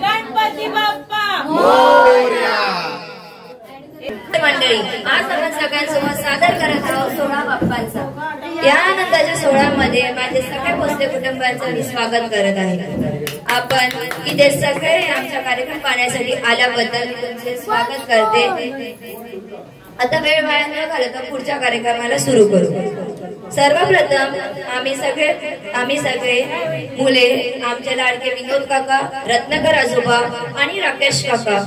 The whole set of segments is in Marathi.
गणपती बाप्पा मंडळी, आज आपण सगळ्यांसोबत सादर करत आहोत सोहळा बाप्पांचा। या आनंदाच्या सोहळ्यामध्ये माझे सगळे भोसले कुटुंबांचं मी स्वागत करत आहे। आपण इथे सगळे आमचा कार्यक्रम पाहण्यासाठी आल्याबद्दल तुमचे स्वागत करते। आता वेळ वाया न घालवता पुढच्या कार्यक्रमाला सुरू करू। सर्वप्रथम आम्ही सगळे मुले आमचे लाडके विनोद काका, रत्नाकर आजोबा आणि राकेश काका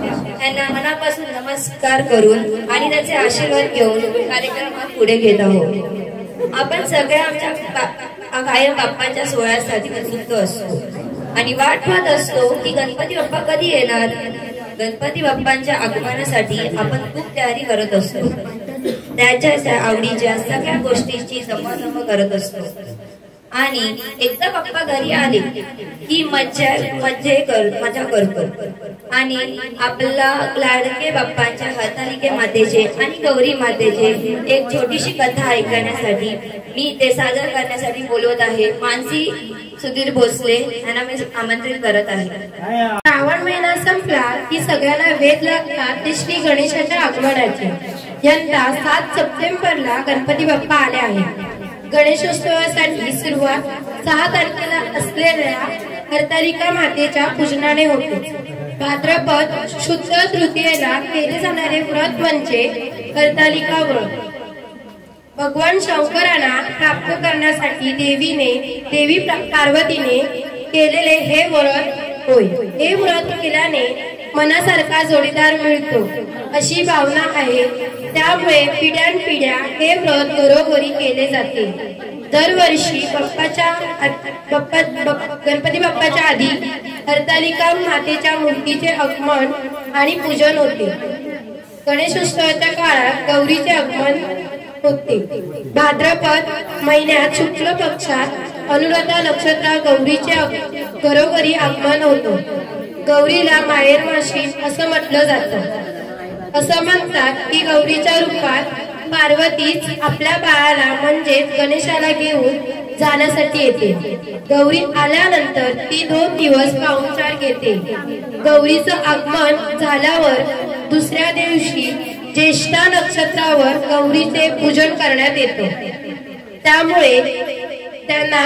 यांना मनापासून नमस्कार करून आणि त्याचे आशीर्वाद घेऊन कार्यक्रमात पुढे घेत आहोत। आपण सगळे आमच्या कायम बाप्पांच्या सोहळ्यासाठी उत्सुक असतो आणि वाट पाहत असतो की गणपती बाप्पा कधी येणार। गणपती बाप्पांच्या आगमनासाठी आपण खूप तयारी करत असतो, त्याच्या आवडीच्या सगळ्या गोष्टींची जमवाजमव करत असतो आणि एकदा बाप्पा घरी आले की मजा करतो आणि आपला लाडके बाप्पांच्या हरतालिके मातेचे आणि गौरी मातेचे एक छोटीशी कथा ऐकण्यासाठी मी ते सादर करण्यासाठी बोलवत आहे। मानसी सुधीर भोसले यांना मी आमंत्रित करत आहे। श्रावण महिना संपला की सगळ्यांना वेध लागतात ते श्री गणेशाच्या आगमनाचे। यंदा 7 सप्टेंबरला गणपती बाप्पा आले आहेत। गणेशोत्सवासाठी सुरुवात 6 तारखेला असलेल्या हरतालिका मातेच्या पूजनाने होते। भाद्रपद शुद्ध तृतीयेला केले जाणारे व्रत म्हणजे हरतालिका व्रत। भगवान शंकरांना प्राप्त करण्यासाठी देवी पार्वतीने केलेले हे व्रत होय। हे व्रत केल्याने मनासारखा जोडीदार मिळतो अशी भावना आहे, त्यामुळे पिढ्यानपिढ्या हे व्रत घरोघरी केले जाते। दरवर्षी गणपती बाप्पाच्या आधी हरतालिका मातेच्या मूर्तीचे आगमन आणि पूजन होते। गणेशोत्सवाच्या काळात गौरीचे आगमन होते। भाद्रपद महिन्यात शुक्ल पक्षात अनुराधा नक्षत्रात गौरीचे घरोघरी आगमन होतो। गौरीला माहेर माशी असं म्हटलं जातं। असं म्हणतात की गौरीच्या रूपात पार्वतीच आपल्या बाळाला म्हणजेच गणेशाला घेऊन जाण्यासाठी येते। गौरी आल्यानंतर ती 2 दिवस पाहुणचार घेते। गौरीचं आगमन झाल्यावर दुसऱ्या दिवशी ज्येष्ठा नक्षत्रावर गौरीचे पूजन करण्यात येते, त्यामुळे त्यांना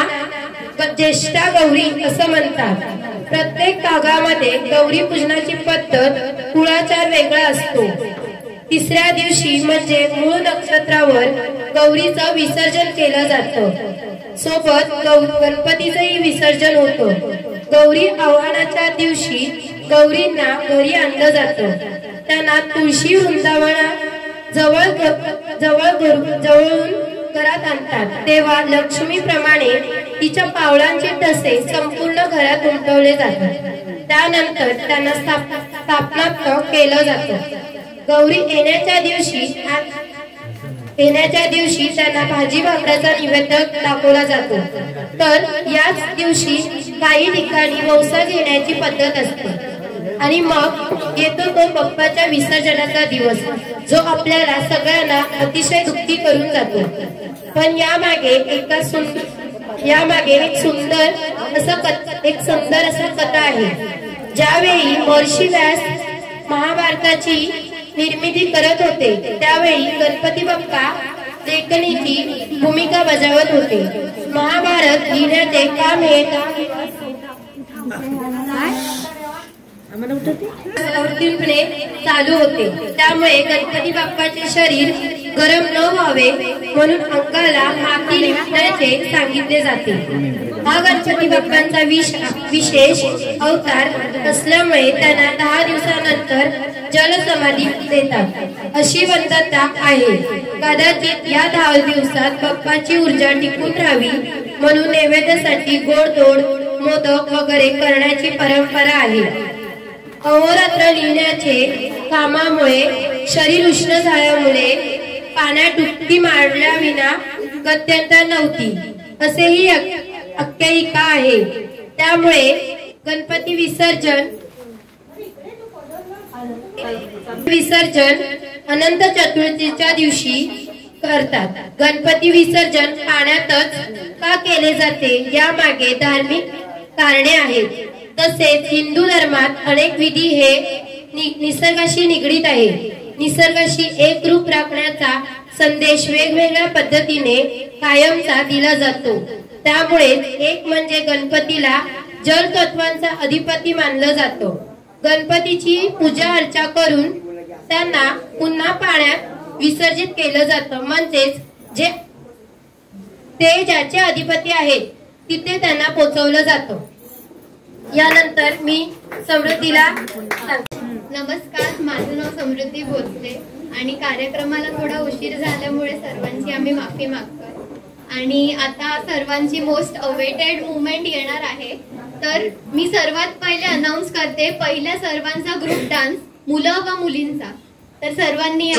ज्येष्ठा गौरी असं म्हणतात। प्रत्येक भागामध्ये गौरी पूजनाची पद्धत कुळाचार वेगळा असतो। तिसऱ्या दिवशी म्हणजे मूळ नक्षत्रावर गौरीचं विसर्जन केलं जातं, सोबत गणपतीचंही विसर्जन होतं। गौरी आव्हानाच्या दिवशी गौरींना घरी आणलं जातं। त्यांना तुळशी वृंदावना जवळून घरात आणतात, तेव्हा लक्ष्मीप्रमाणे तिच्या पावलांचे ठसे संपूर्ण घरात उमटवले जातात। त्यानंतर त्यांना स्थापना केलं जातं। गौरी येण्याच्या दिवशी त्यांना भाजी भाकऱ्याचा नैवेद्य दाखवला जातो। तर याच दिवशी काही ठिकाणी वौसा घेण्याची पद्धत असते आणि मग येतो तो बाप्पाच्या विसर्जनाचा दिवस, जो आपल्याला सगळ्यांना अतिशय दुःखी करून जातो। पण यामागे एक सुंदर असा कथा आहे। ज्यावेळी महर्षी व्यास महाभारताची निर्मिती करत होते, त्यावेळी गणपती बाप्पा लेखणीची भूमिका बजावत होते। महाभारत लिहिण्याचे काम हे चालू होते, त्यामुळे गणपती बाप्पाचे शरीर गरम न व्हावे म्हणून अंगाला माती लिपण्याचे सांगितले जाते। हा गणपती बाप्पांचा विशेष अवतार असल्यामुळे त्यांना 10 दिवसानंतर जलसमाधी देतात अशी वंदता आहे। कदाचित या 10 दिवसात बाप्पाची ऊर्जा टिकून राहावी म्हणून नैवेद्यासाठी गोड मोदक वगैरे करण्याची परंपरा आहे। अहोरात्र लिहिण्याचे कामामुळे शरीर उष्ण झाल्यामुळे पाण्यात डुबकी मारल्याविना गत्यंतर नव्हती असेही आख्यायिका आहे। त्यामुळे गणपती विसर्जन अनंत चतुर्थीच्या दिवशी करतात। गणपती विसर्जन पाण्यातच का केले जाते यामागे धार्मिक कारणे आहेत. तसेच हिंदू धर्मात अनेक विधी हे निसर्गाशी निगडीत आहे. निसर्गाशी एकरूप राखण्याचा संदेश वेगवेगळ्या पद्धतीने कायमचा दिला जातो. त्यामुळे एक म्हणजे गणपतीला जल तत्वांचा अधिपती मानलं जातं. गणपतीची पूजा अर्चा करून त्यांना पुन्हा पाण्यात विसर्जित केलं जातं. म्हणजेच ते ज्याचे अधिपती आहेत तिथे त्यांना पोचवलं जातं. यानंतर मी समृद्धीला नमस्कार, माझं नाव समृद्धी भोसले आणि कार्यक्रमाला थोडा उशीर झाल्यामुळे सर्वांची आम्ही माफी मागतो. आणि आता सर्वांची मोस्ट अवेटेड मुवमेंट येणार आहे. तर मी सर्वात पहिले अनाउन्स करते पहिल्या सर्वांचा ग्रुप डान्स, मुलं व मुलींचा. तर सर्वांनी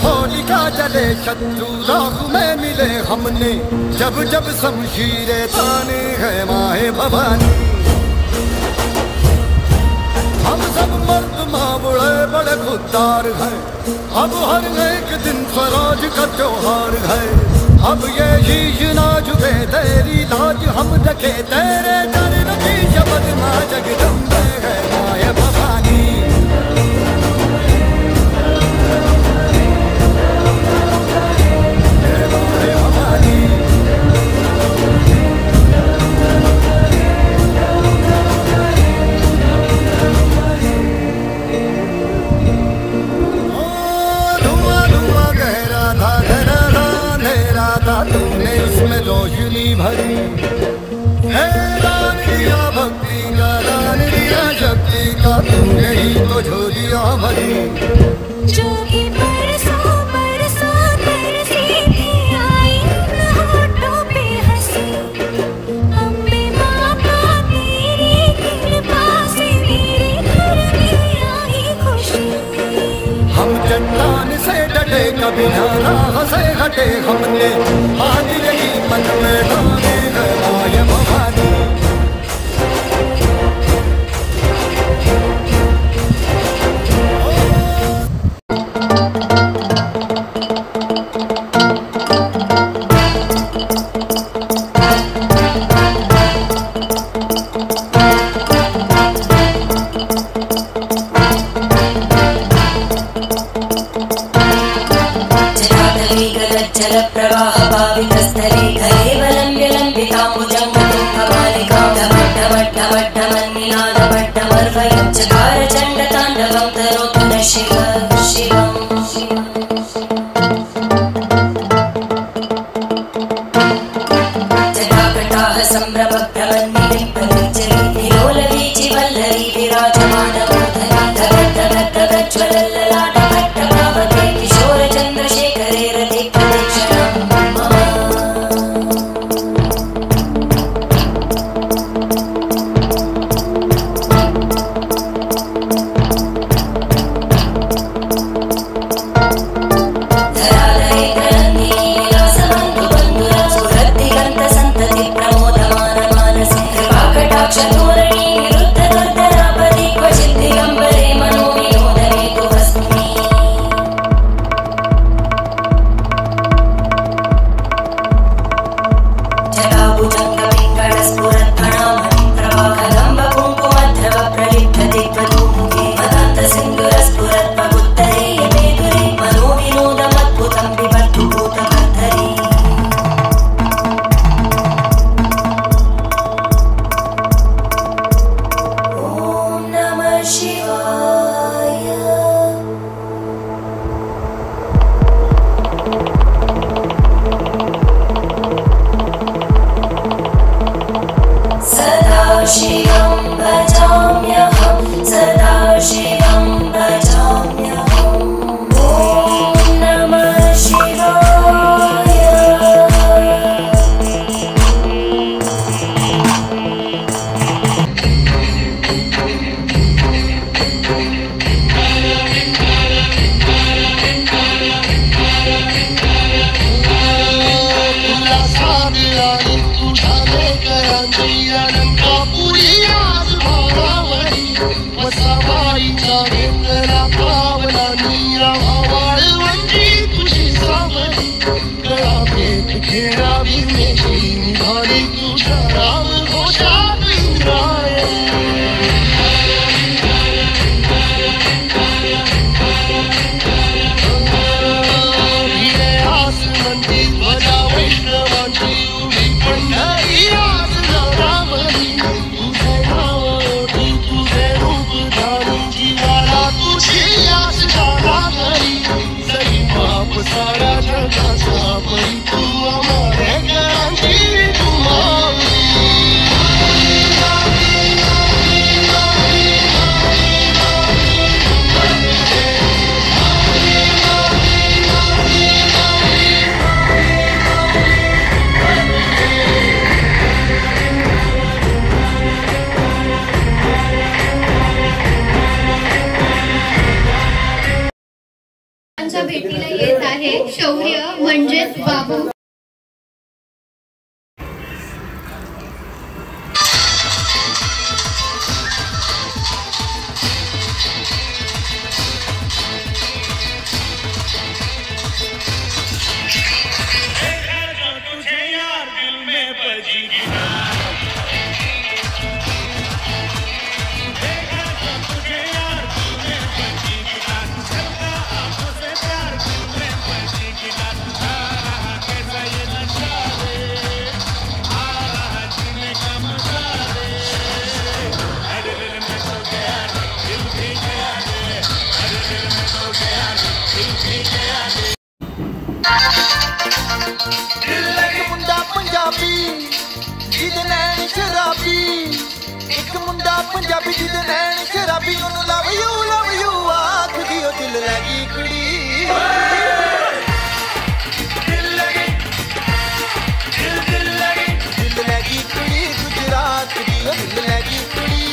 होलिका जले शत्रु राह में मिले हमने, जब जब शमशीरें ताने है माहे भवानी। हम सब मर्द माँ बड़े बड़े खुददार हैं, अब हर एक दिन स्वराज का त्योहार है। अब ये शीश ना झुके तेरी लाज हम रखे, तेरे चरण की शपथ माँ जगदम्बे है माए भवानी। तूने इसमें रोशनी भरी है, दान दिया भक्ति का, दान दिया शक्ति का, तूने ही तो झोलियां भरी। जोगी बरसों बरसों तरसी थी, आई होठों पे हंसी। अम्बे माता तेरी कृपा से मेरे घर में आई खुशी। हम चट्टान से डटे कभी ना राह से हटे, हमने आज यही मन में ठाने है माय भवानी। प्रवाह पावितस्थले कलेवलं विलम्बिताम्बुजं तुङ्गमालिकां ढमढमढमढमन्निनादभट्टमर्वयच्चकार चण्डताण्डवं तरोतु नः शिवं शिवम्। जटाकटाः सम्भ्रमभ्रमन्निलिम्पनिचरितिलोलवीचि वल्लरी विराजमानमूर्धनि धगद्धगद्धगज्ज्वलल्ललाटभट्टभावते किशोरचन्द्रशेखरे रति प्रदक्षिणम् मम। माझी अनंतापुरी आज भावावरी वसाबाईचा घेतला पावला निया वाळवंची तुझी सावली गळा भेट खेळावी मेची निघाली तुझ्या राम घोषात इंद्रायणी सारा जगाचा परी तू आम्हाला garanti तू भेटीला येत आहे शौर्य म्हणजेच बाबू. पंजाबी जिद नैन शराबी ओनू लव यू आख दियो दिल लगी कुड़ी दिल लगी कुड़ी गुजरात दियो दिल लगी कुड़ी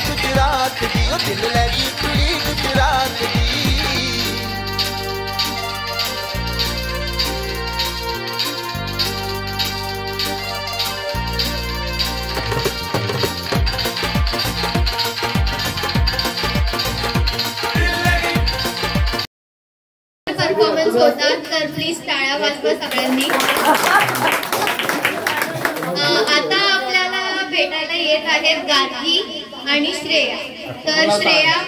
गुजरात दियो दिल लगी कुड़ी गुजरात दी परफॉर्मन्स होतात तर प्लीज टाळ्या वाजवा सगळ्यांनी. आता आपल्याला भेटायला येत आहेत गार्गी आणि श्रेया. तर श्रेया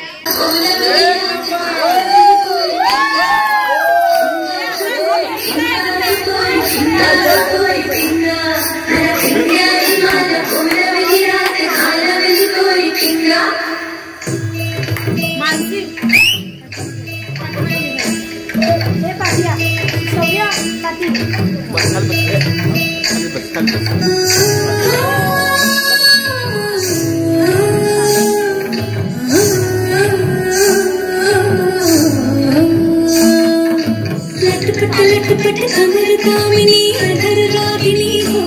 लटपट कमर दामिनी अधर रागिनी हो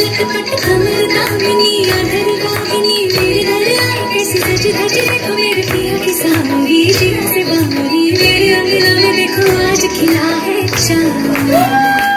लटपट कमर दामिनी अधर रागिनी मेरे घर आए कैसी सजी धजी देखो मेरे पिया की सावरी जिया से बावरी मेरे अंगना में देखो आज खिला है चांद.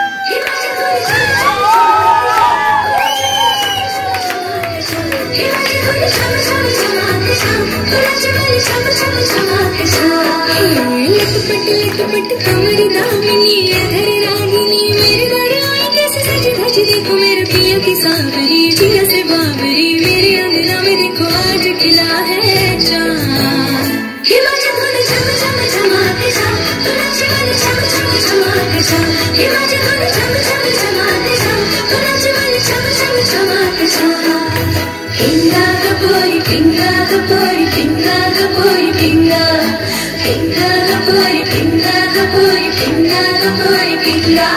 लटपट कमर दामिनी अधर रागिनी मेरे घर आई कैसे सजी धजी देखो मेरे पिया की सावरी जिया से बावरी मेरे अंगना में देखो आज खिला है चांद. हिमाचल धुन झम झम झमाते जा तू नच वाले झम झम झमाते जा हिमाचल धुन झम झम झमाते जा तू नच वाले झम झम झमाते जा. पिंगा कपोरी पिंगा कपोरी पिंगा कपोरी पिंगा पिंगा कपोरी पिंगा कपोरी पिंगा कपोरी पिंगा.